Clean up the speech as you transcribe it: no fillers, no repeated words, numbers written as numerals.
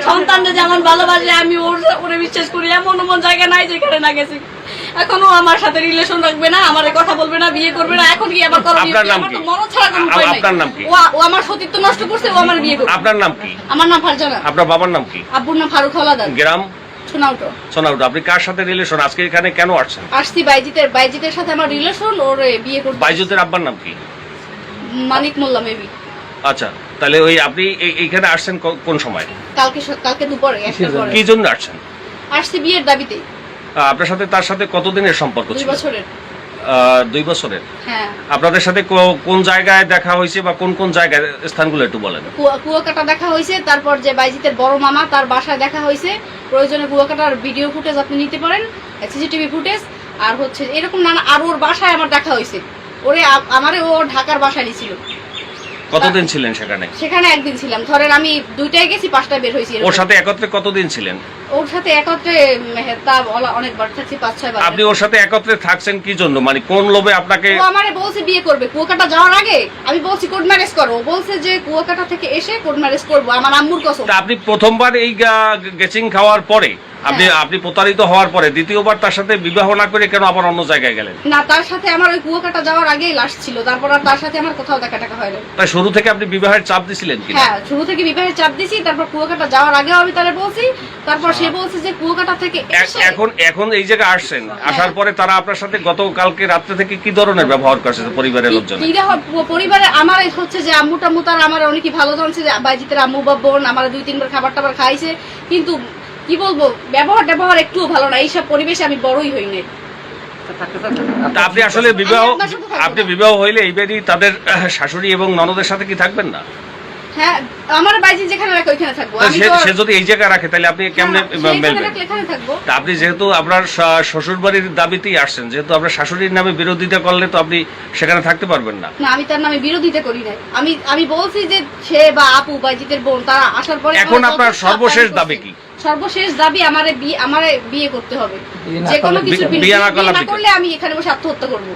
সন্তানদের যেমন ভালোবাসে আমি ওরে বিশ্বাস করি, এমন এমন জায়গা নাই যেখানে না গেছি। এখনো আমার সাথে রিলেশন রাখবে না, আমার কথা বলবে না, বিয়ে করবে না। এখন কি আবার করবে? আমার তো মরণ ছাড়া কোনো উপায় নাই। আপনার নাম কি? ও আমার সতীত্ব নষ্ট করছে, ও আমার বিয়ে করবে। আপনার নাম কি? আমার নাম ফারজানা। আপনার বাবার নাম কি? আব্বুর নাম ফারুক হলাদার। গ্রাম? সোনাউটো। সোনাউটো। আপনি কার সাথে রিলেশন? আজকে এখানে কেন আসছেন? আসছি বাইজিতের সাথে আমার রিলেশন, ওর বিয়ে করতে। বাইজিতের আব্বার নাম কি? মানিক মোল্লা মেবি। আচ্ছা, তাহলে ওই আপনি এইখানে আসছেন কোন সময়? কালকে দুপুরে, একটার পরে। কি জন্য আসছেন? আসছি বিয়ের দাবিতে। আপনার সাথে তার সাথে কতদিনের সম্পর্ক 2 ছিল? বছরের। 2 বছরের। হ্যাঁ। আপনাদের সাথে কোন জায়গায় দেখা হয়েছে বা কোন কোন জায়গায়, স্থানগুলো একটু বলেন। কুয়াকাটা দেখা হয়েছে, তারপর যে বাইজিতের বড় মামা তার বাসায় দেখা হয়েছে। প্রয়োজনে কুয়াকাটার ভিডিও ফুটেজ আপনি নিতে পারেন, সিসিটিভি ফুটেজ। আর হচ্ছে এরকম নানা, আর ওর বাসায় আমার দেখা হয়েছে। আমারে ও ঢাকার বাসায় নিয়েছিল। কতদিন ছিলেন সেখানে? সেখানে একদিন ছিলাম। ধরেন আমি 2টায় গেছি, 5টায় বের হয়েছি। ওর সাথে একত্রে কতদিন ছিলেন? ওর সাথে একত্রে তা অনেকবার থাকছি, 5-6 বার। আপনি ওর সাথে একত্রে থাকছেন কি জন্য? মানে কোন লোভে আপনাকে? ও আমারে বলছে বিয়ে করবে কুয়াকাটা যাওয়ার আগে। আমি বলছি কোর্ট ম্যারেজ করো। ও বলছে যে কুয়াকাটা থেকে এসে কোর্ট ম্যারেজ করবো, আমার আম্মুর কসম। আপনি প্রথমবার এই গেচিং খাওয়ার পরে, আপনি প্রতারিত হওয়ার পরে দ্বিতীয়বার তার সাথে বিবাহ না করে কেন আবার অন্য জায়গায় গেলেন? না, তার সাথে আমার ওই কুয়াকাটা যাওয়ার আগেই লাশ ছিল। তারপর আর তার সাথে আমার কোথাও দেখা হয় না। তাই শুরু থেকে আপনি বিবাহের চাপ দিছিলেন কি? হ্যাঁ, শুরু থেকে বিবাহের চাপ দিছি। তারপর কুয়াকাটা যাওয়ার আগেও আমি তারে বলছি। তারপর সে বলছে যে কুয়াকাটা থেকে এখন এই জায়গায় আসছেন, আসার পরে তারা আপনার সাথে গতকালকে রাত্রে থেকে কি ধরনের ব্যবহার করছে পরিবারের লোকজন? পরিবারে আমার হচ্ছে যে আম্মু টাম্মু তার আমার অনেকই ভালো জানছে যে বাইজিতের আম্মু বা বোন আমার 2-3 বার খাবার টাবার খাইছে। কিন্তু কি বলবো, ব্যবহার একটুও ভালো না। এইসব পরিবেশে আমি বড়ই হই নাই। আপনি আসলে আপনি বিবাহ হইলে এইবারই তাদের শাশুড়ি এবং ননদের সাথে কি থাকবেন না? হ্যাঁ, আমার বাইজি যেখানে রাখে ওইখানে থাকবো। সে যদি এই জায়গায় রাখে তাহলে আপনি কেমনে মেলবেন? আপনি যেহেতু আপনার শ্বশুর বাড়ির দাবিতেই আসছেন, যেহেতু আপনার শাশুড়ির নামে বিরোধিতা করলে তো আপনি সেখানে থাকতে পারবেন না। না, আমি তার নামে বিরোধিতা করি নাই। আমি বলছি যে সে বা আপু বাইজিতের বোন তারা আসার পরে। এখন আপনার সর্বশেষ দাবি কি? সর্বশেষ দাবি আমারে বিয়ে করতে হবে। যে কোনো কিছু বিয়ে না করলে আমি এখানে বসে আত্মহত্যা করবো।